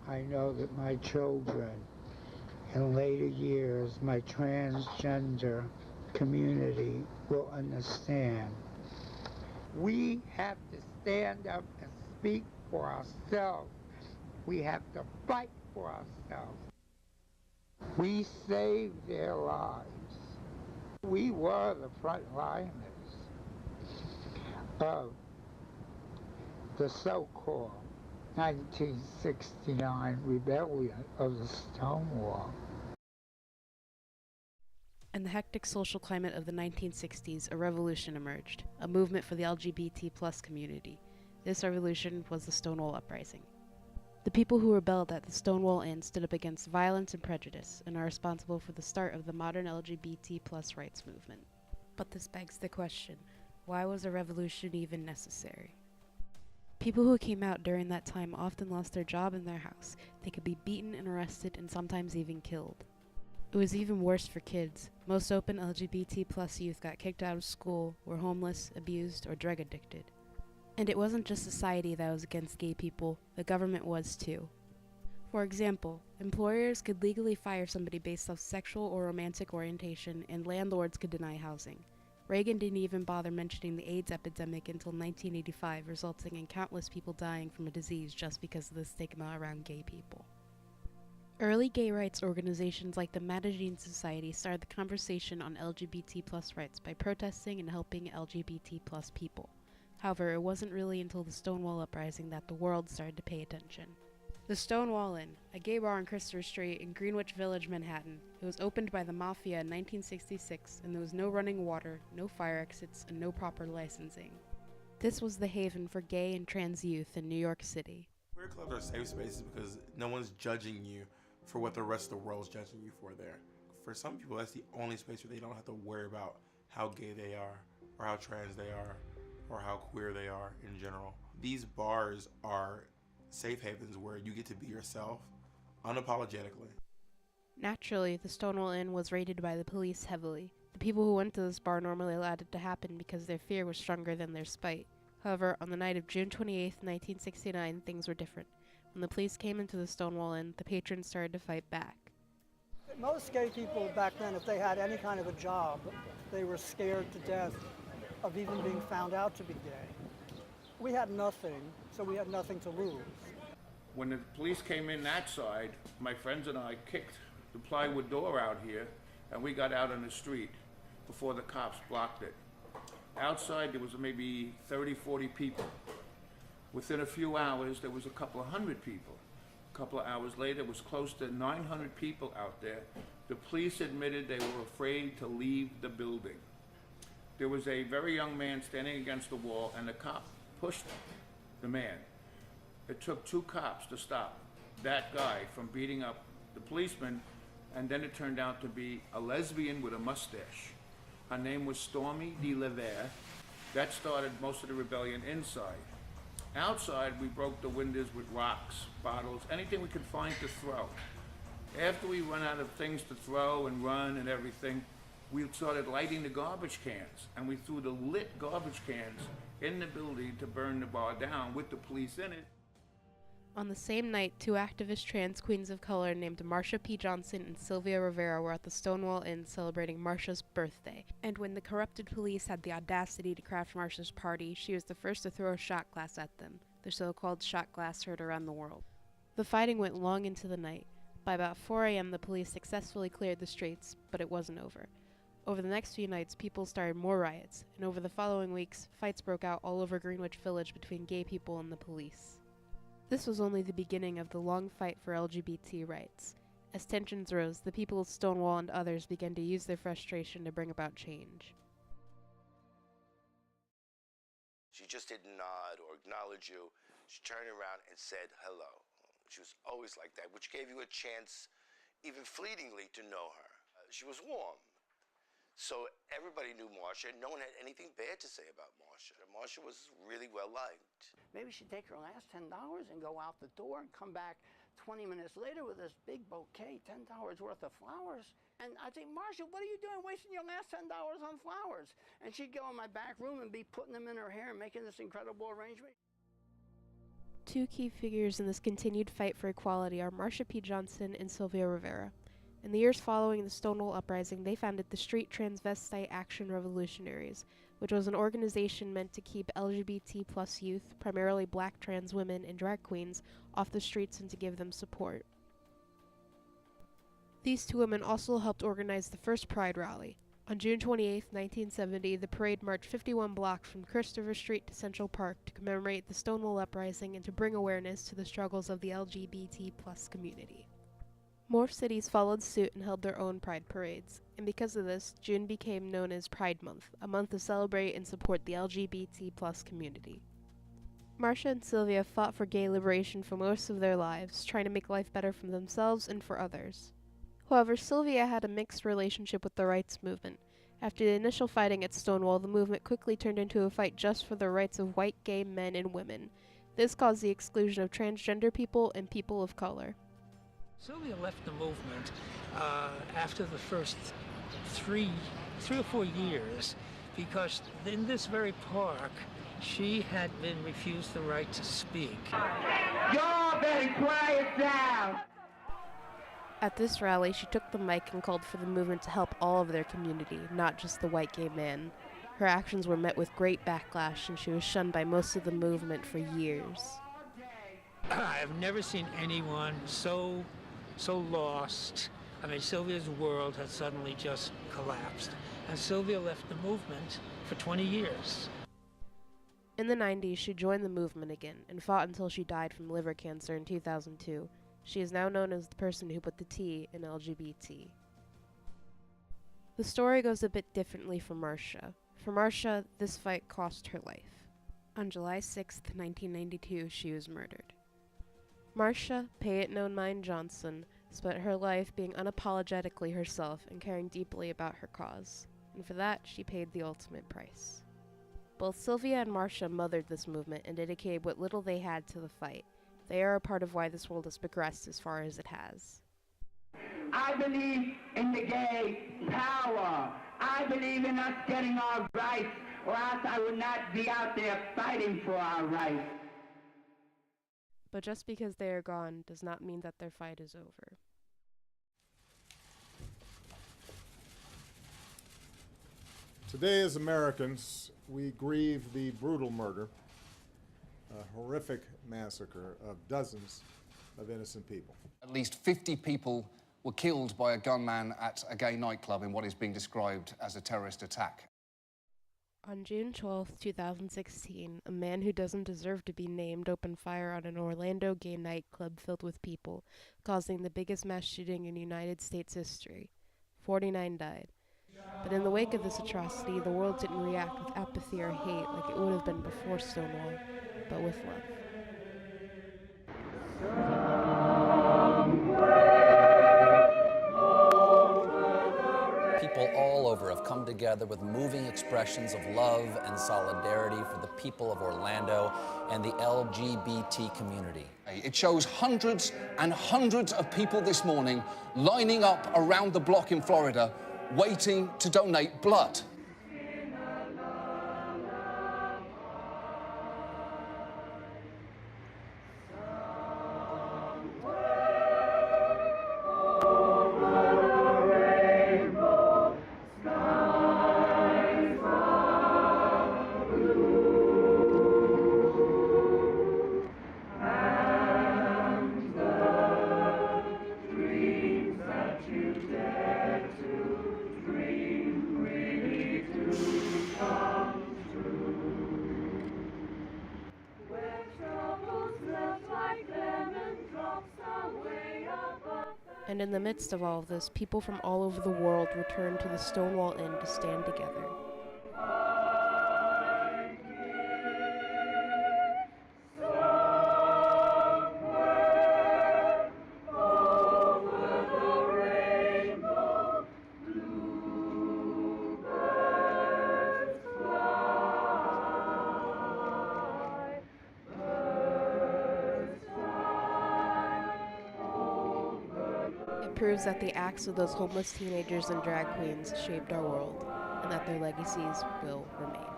I know that my children, in later years, my transgender community will understand. We have to stand up and speak for ourselves. We have to fight for ourselves. We saved their lives. We were the frontliners of the so-called 1969 rebellion of the Stonewall. In the hectic social climate of the 1960s, a revolution emerged, a movement for the LGBT+ community. This revolution was the Stonewall Uprising. The people who rebelled at the Stonewall Inn stood up against violence and prejudice and are responsible for the start of the modern LGBT+ rights movement. But this begs the question, why was a revolution even necessary? People who came out during that time often lost their job in their house. They could be beaten and arrested and sometimes even killed. It was even worse for kids. Most open LGBT+ youth got kicked out of school, were homeless, abused, or drug addicted. And it wasn't just society that was against gay people, the government was too. For example, employers could legally fire somebody based off sexual or romantic orientation, and landlords could deny housing. Reagan didn't even bother mentioning the AIDS epidemic until 1985, resulting in countless people dying from a disease just because of the stigma around gay people. Early gay rights organizations like the MATTCHINE Society started the conversation on LGBT+ rights by protesting and helping LGBT+ people. However, it wasn't really until the Stonewall Uprising that the world started to pay attention. The Stonewall Inn, a gay bar on Christopher Street in Greenwich Village, Manhattan. It was opened by the Mafia in 1966, and there was no running water, no fire exits, and no proper licensing. This was the haven for gay and trans youth in New York City. Queer clubs are safe spaces because no one's judging you for what the rest of the world's judging you for there. For some people, that's the only space where they don't have to worry about how gay they are, or how trans they are, or how queer they are in general. These bars are safe havens where you get to be yourself unapologetically. Naturally, the Stonewall Inn was raided by the police heavily. The people who went to this bar normally allowed it to happen because their fear was stronger than their spite. However, on the night of June 28, 1969, things were different. When the police came into the Stonewall Inn, the patrons started to fight back. Most gay people back then, if they had any kind of a job, they were scared to death of even being found out to be gay. We had nothing, so we had nothing to lose. When the police came in that side, my friends and I kicked the plywood door out here, and we got out on the street before the cops blocked it. Outside, there was maybe 30, 40 people. Within a few hours, there was a couple of hundred people. A couple of hours later, it was close to 900 people out there. The police admitted they were afraid to leave the building. There was a very young man standing against the wall, and the cop pushed the man. It took 2 cops to stop that guy from beating up the policeman, and then it turned out to be a lesbian with a mustache. Her name was Stormy DeLevere. That started most of the rebellion inside. Outside, we broke the windows with rocks, bottles, anything we could find to throw. After we ran out of things to throw and run and everything, we started lighting the garbage cans, and we threw the lit garbage cans in the building to burn the bar down with the police in it. On the same night, 2 activist trans queens of color named MARSHA P. Johnson and SYLVIA Rivera were at the Stonewall Inn celebrating MARSHA's birthday. And when the corrupted police had the audacity to crash MARSHA's party, she was the first to throw a shot glass at them, the so-called shot glass heard around the world. The fighting went long into the night. By about 4 a.m., the police successfully cleared the streets, but it wasn't over. Over the next few nights, people started more riots, and over the following weeks, fights broke out all over Greenwich Village between gay people and the police. This was only the beginning of the long fight for LGBT rights. As tensions rose, the people of Stonewall and others began to use their frustration to bring about change. She just didn't nod or acknowledge you. She turned around and said hello. She was always like that, which gave you a chance, even fleetingly, to know her. She was warm. So everybody knew Marsha, and no one had anything bad to say about Marsha. Marsha was really well liked. Maybe she'd take her last $10 and go out the door and come back 20 minutes later with this big bouquet, $10 worth of flowers. And I'd say, Marsha, what are you doing wasting your last $10 on flowers? And she'd go in my back room and be putting them in her hair and making this incredible arrangement. Two key figures in this continued fight for equality are Marsha P. Johnson and Sylvia Rivera. In the years following the Stonewall Uprising, they founded the Street Transvestite Action Revolutionaries, which was an organization meant to keep LGBT+ youth, primarily black trans women and drag queens, off the streets and to give them support. These two women also helped organize the first Pride rally. On June 28, 1970, the parade marched 51 blocks from Christopher Street to Central Park to commemorate the Stonewall Uprising and to bring awareness to the struggles of the LGBT+ community. More cities followed suit and held their own Pride parades, and because of this, June became known as Pride Month, a month to celebrate and support the LGBT+ community. Marsha and Sylvia fought for gay liberation for most of their lives, trying to make life better for themselves and for others. However, Sylvia had a mixed relationship with the rights movement. After the initial fighting at Stonewall, the movement quickly turned into a fight just for the rights of white gay men and women. This caused the exclusion of transgender people and people of color. Sylvia left the movement after the first three or 4 years because in this very park she had been refused the right to speak. Y'all better quiet down! At this rally, she took the mic and called for the movement to help all of their community, not just the white gay man. Her actions were met with great backlash, and she was shunned by most of the movement for years. I've never seen anyone so lost. I mean, Sylvia's world had suddenly just collapsed, and Sylvia left the movement for 20 years. In the 90s, she joined the movement again and fought until she died from liver cancer in 2002. She is now known as the person who put the T in LGBT. The story goes a bit differently for Marsha. For Marsha, this fight cost her life. On July 6, 1992, she was murdered. Marsha, Pay It No Mind Johnson, spent her life being unapologetically herself and caring deeply about her cause, and for that, she paid the ultimate price. Both Sylvia and Marsha mothered this movement and dedicated what little they had to the fight. They are a part of why this world has progressed as far as it has. I believe in the gay power. I believe in us getting our rights, or else I would not be out there fighting for our rights. But just because they are gone does not mean that their fight is over. Today, as Americans, we grieve the brutal murder, a horrific massacre of dozens of innocent people. At least 50 people were killed by a gunman at a gay nightclub in what is being described as a terrorist attack. On June 12, 2016, a man who doesn't deserve to be named opened fire on an Orlando gay nightclub filled with people, causing the biggest mass shooting in United States history. 49 died. But in the wake of this atrocity, the world didn't react with apathy or hate like it would have been before Stonewall, but with love. People all over have come together with moving expressions of love and solidarity for the people of Orlando and the LGBT community. It shows hundreds and hundreds of people this morning lining up around the block in Florida, waiting to donate blood. And in the midst of all of this, people from all over the world returned to the Stonewall Inn to stand together. Proves that the acts of those homeless teenagers and drag queens shaped our world, and that their legacies will remain.